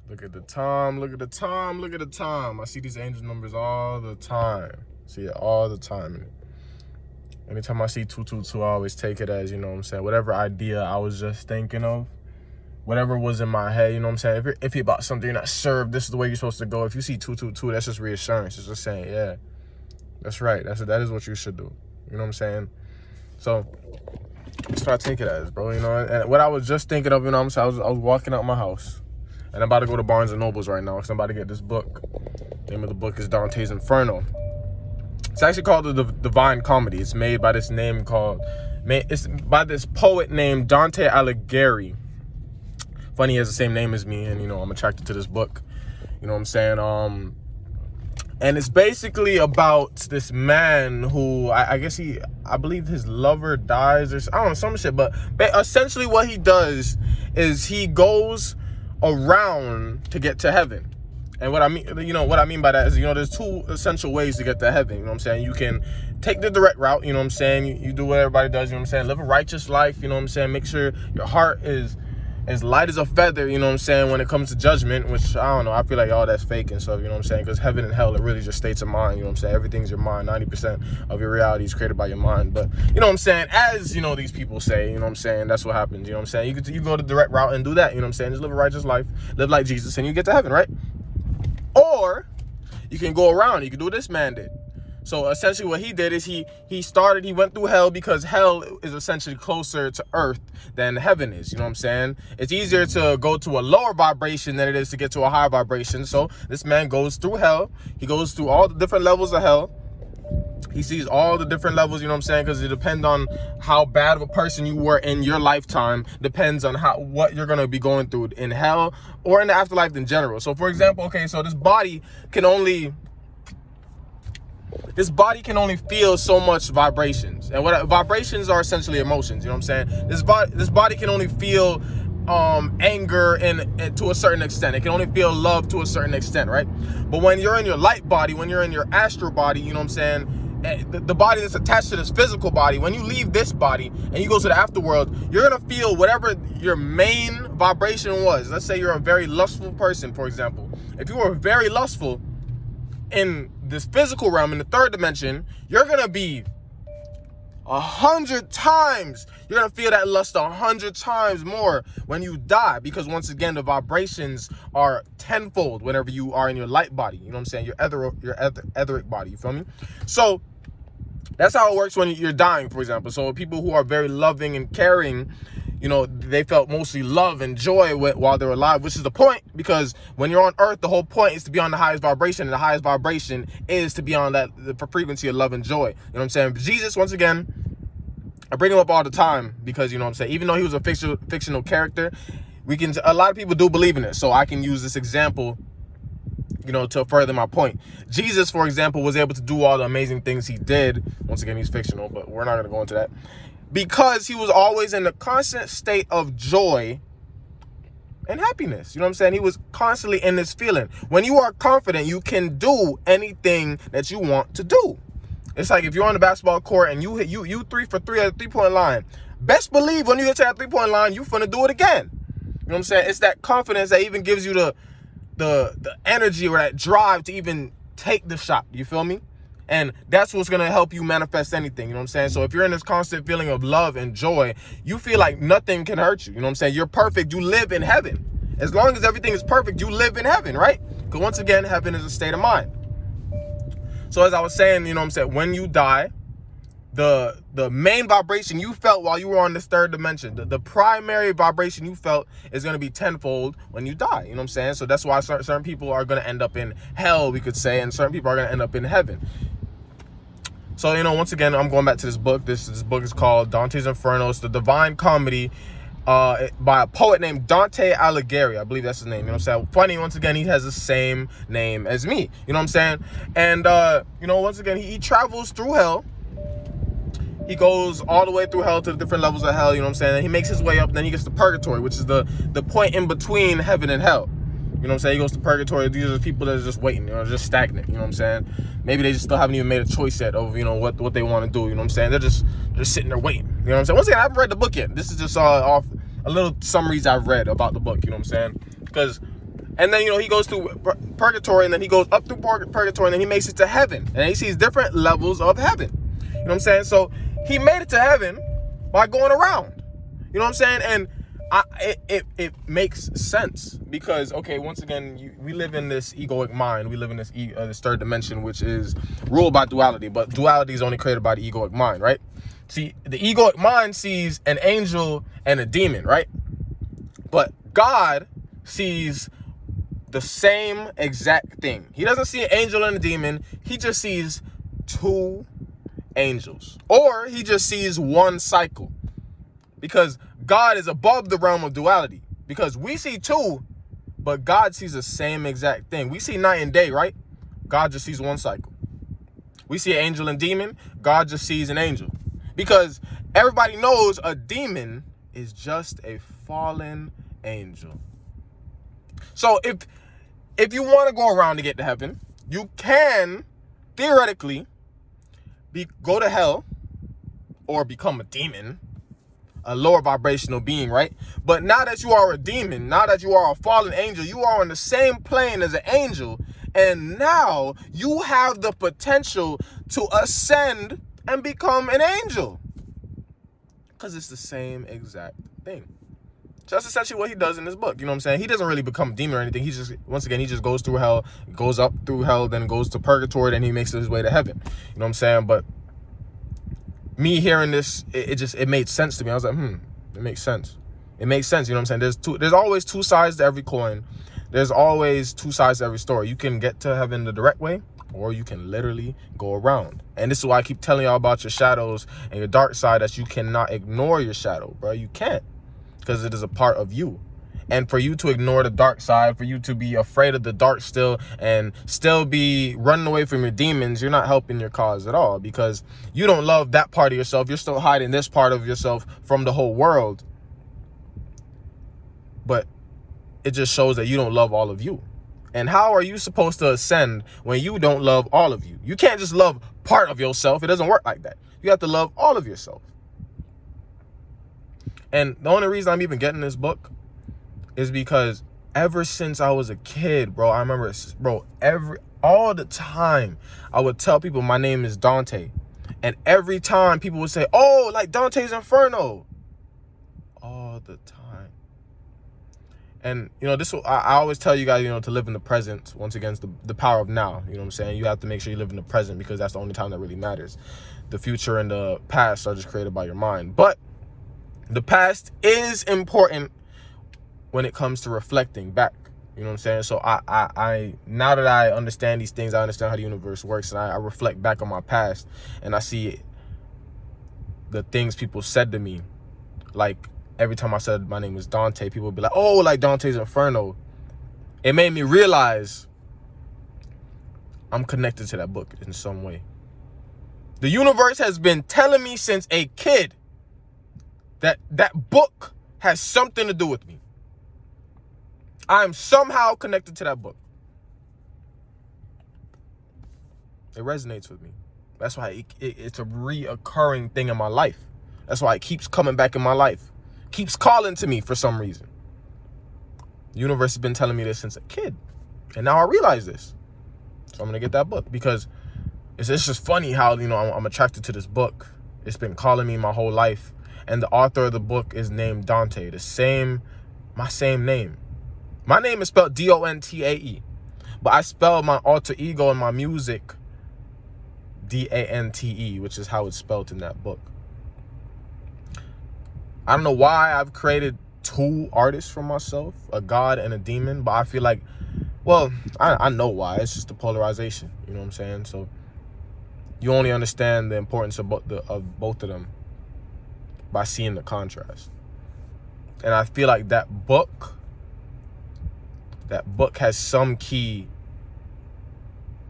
Look at the time, look at the time, look at the time. I see these angel numbers all the time. See it all the time. Anytime I see 222, I always take it as, you know what I'm saying, whatever idea I was just thinking of, whatever was in my head, you know what I'm saying? If you're about something you're not sure, this is the way you're supposed to go. If you see 222, that's just reassurance. It's just saying, yeah, that's right. That is what you should do. You know what I'm saying? So that's what I take it as, bro. You know, and what I was just thinking of, you know what I'm saying, I was walking out my house. And I'm about to go to Barnes & Nobles right now because I'm about to get this book. The name of the book is Dante's Inferno. It's actually called the Divine Comedy. It's made by this it's by this poet named Dante Alighieri. Funny, he has the same name as me, and, you know, I'm attracted to this book. You know what I'm saying? And it's basically about this man who, I believe his lover dies, or I don't know, some shit. But essentially what he does is he goes around to get to heaven. And what I mean by that is, you know, there's two essential ways to get to heaven. You know what I'm saying? You can take the direct route, you know what I'm saying? You do what everybody does, you know what I'm saying? Live a righteous life, you know what I'm saying? Make sure your heart is as light as a feather, you know what I'm saying, when it comes to judgment, which, I don't know, I feel like all that's fake and stuff, you know what I'm saying? Because heaven and hell, it really just states of mind, you know what I'm saying? Everything's your mind. 90% of your reality is created by your mind. But, you know what I'm saying, as, you know, these people say, you know what I'm saying, that's what happens, you know what I'm saying? You go the direct route and do that, you know what I'm saying? Just live a righteous life, live like Jesus, and you get to heaven, right? Or you can go around, you can do what this man did. So essentially what he did is he went through hell, because hell is essentially closer to earth than heaven is, you know what I'm saying? It's easier to go to a lower vibration than it is to get to a higher vibration. So this man goes through hell. He goes through all the different levels of hell. He sees all the different levels, you know what I'm saying? Because it depends on how bad of a person you were in your lifetime. Depends on what you're going to be going through in hell or in the afterlife in general. So for example, okay, so this body can only feel so much vibrations. And what vibrations are essentially emotions, you know what I'm saying? This body can only feel anger and to a certain extent. It can only feel love to a certain extent, right? But when you're in your light body, when you're in your astral body, you know what I'm saying, the body that's attached to this physical body, when you leave this body and you go to the afterworld, you're gonna feel whatever your main vibration was. Let's say you're a very lustful person, for example. If you were very lustful in this physical realm, in the third dimension, you're gonna be 100 times, you're gonna feel that lust 100 times more when you die, because once again, the vibrations are tenfold whenever you are in your light body, you know what I'm saying, your etheric body, you feel me? So that's how it works when you're dying, for example. So people who are very loving and caring, you know, they felt mostly love and joy while they were alive, which is the point, because when you're on earth, the whole point is to be on the highest vibration, and the highest vibration is to be on the frequency of love and joy. You know what I'm saying? Jesus, once again, I bring him up all the time because, you know what I'm saying, even though he was a fictional character, a lot of people do believe in it. So I can use this example, you know, to further my point. Jesus, for example, was able to do all the amazing things he did. Once again, he's fictional, but we're not going to go into that. Because he was always in a constant state of joy and happiness. You know what I'm saying? He was constantly in this feeling. When you are confident, you can do anything that you want to do. It's like if you're on the basketball court and you 3 for 3 at the 3-point line. Best believe when you get to that 3-point line, you finna do it again. You know what I'm saying? It's that confidence that even gives you the energy or that drive to even take the shot. You feel me? And that's what's going to help you manifest anything. You know what I'm saying? So if you're in this constant feeling of love and joy, you feel like nothing can hurt you. You know what I'm saying? You're perfect. You live in heaven. As long as everything is perfect, you live in heaven, right? Because once again, heaven is a state of mind. So as I was saying, you know what I'm saying, when you die, the main vibration you felt while you were on this third dimension, the primary vibration you felt is going to be tenfold when you die. You know what I'm saying? So that's why certain people are going to end up in hell, we could say, and certain people are going to end up in heaven. So, you know, once again, I'm going back to this book. This book is called Dante's Inferno. It's the Divine Comedy by a poet named Dante Alighieri. I believe that's his name. You know what I'm saying? Funny, once again, he has the same name as me. You know what I'm saying? And, you know, once again, he travels through hell. He goes all the way through hell to the different levels of hell, you know what I'm saying? And he makes his way up, then he gets to purgatory, which is the point in between heaven and hell. You know what I'm saying? He goes to purgatory. These are the people that are just waiting, you know, just stagnant, you know what I'm saying? Maybe they just still haven't even made a choice yet of, you know, what they want to do, you know what I'm saying? They're just sitting there waiting, you know what I'm saying? Once again, I haven't read the book yet. This is just off a little summaries I've read about the book, you know what I'm saying? Because And then, he goes through purgatory, and then he goes up through purgatory, and then he makes it to heaven. And he sees different levels of heaven. You know what I'm saying? So he made it to heaven by going around. You know what I'm saying? And it makes sense because, okay, once again, we live in this egoic mind. We live in this third dimension, which is ruled by duality. But duality is only created by the egoic mind, right? See, the egoic mind sees an angel and a demon, right? But God sees the same exact thing. He doesn't see an angel and a demon. He just sees two angels. Or he just sees one cycle. Because God is above the realm of duality. Because we see two, but God sees the same exact thing. We see night and day, right? God just sees one cycle. We see an angel and demon. God just sees an angel. Because everybody knows a demon is just a fallen angel. So if you want to go around to get to heaven, you can theoretically go to hell or become a demon, a lower vibrational being, right? But now that you are a demon, now that you are a fallen angel, you are on the same plane as an angel, and now you have the potential to ascend and become an angel, because it's the same exact thing. So that's essentially what he does in this book. You know what I'm saying? He doesn't really become a demon or anything. He just goes through hell, goes up through hell, then goes to purgatory, then he makes his way to heaven. You know what I'm saying? But me hearing this, it made sense to me. I was like, it makes sense. It makes sense. You know what I'm saying? There's always two sides to every coin. There's always two sides to every story. You can get to heaven the direct way, or you can literally go around. And this is why I keep telling y'all about your shadows and your dark side, that you cannot ignore your shadow, bro. You can't. Because it is a part of you. And for you to ignore the dark side, for you to be afraid of the dark still and still be running away from your demons, you're not helping your cause at all, because you don't love that part of yourself. You're still hiding this part of yourself from the whole world. But it just shows that you don't love all of you. And how are you supposed to ascend when you don't love all of you? You can't just love part of yourself. It doesn't work like that. You have to love all of yourself. And the only reason I'm even getting this book is because ever since I was a kid, bro, I remember, bro, all the time I would tell people my name is Dante. And every time people would say, oh, like Dante's Inferno. All the time. And, I always tell you guys, to live in the present. Once again, it's the power of now. You know what I'm saying? You have to make sure you live in the present, because that's the only time that really matters. The future and the past are just created by your mind. But the past is important when it comes to reflecting back. You know what I'm saying? So I now that I understand these things, I understand how the universe works, and I reflect back on my past, and I see the things people said to me. Like, every time I said my name was Dante, people would be like, oh, like Dante's Inferno. It made me realize I'm connected to that book in some way. The universe has been telling me since a kid that book has something to do with me. I'm somehow connected to that book. It resonates with me. That's why it's a reoccurring thing in my life. That's why it keeps coming back in my life. Keeps calling to me for some reason. The universe has been telling me this since a kid. And now I realize this. So I'm going to get that book, because it's just funny how, I'm attracted to this book. It's been calling me my whole life. And the author of the book is named Dante. My same name. My name is spelled Dontae. But I spell my alter ego in my music Dante, which is how it's spelled in that book. I don't know why I've created two artists for myself, a god and a demon, but I feel like, well, I know why. It's just the polarization. You know what I'm saying? So you only understand the importance of both of them by seeing the contrast. And I feel like that book has some key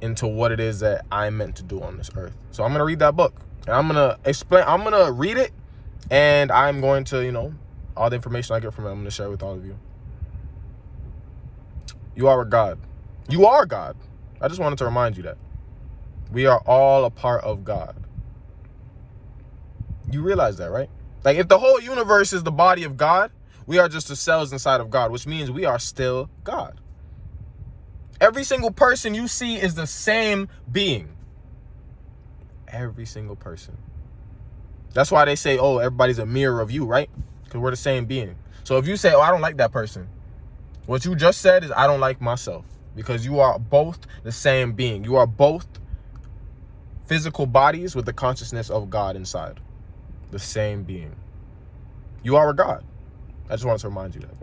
into what it is that I'm meant to do on this earth. So I'm going to read that book, and I'm going to read it, and I'm going to, all the information I get from it, I'm going to share with all of you. You are a God. You are God. I just wanted to remind you that. We are all a part of God. You realize that, right? Like, if the whole universe is the body of God, we are just the cells inside of God, which means we are still God. Every single person you see is the same being. Every single person. That's why they say, oh, everybody's a mirror of you, right? Because we're the same being. So if you say, oh, I don't like that person, what you just said is, I don't like myself. Because you are both the same being. You are both physical bodies with the consciousness of God inside. The same being. You are a God. I just wanted to remind you that.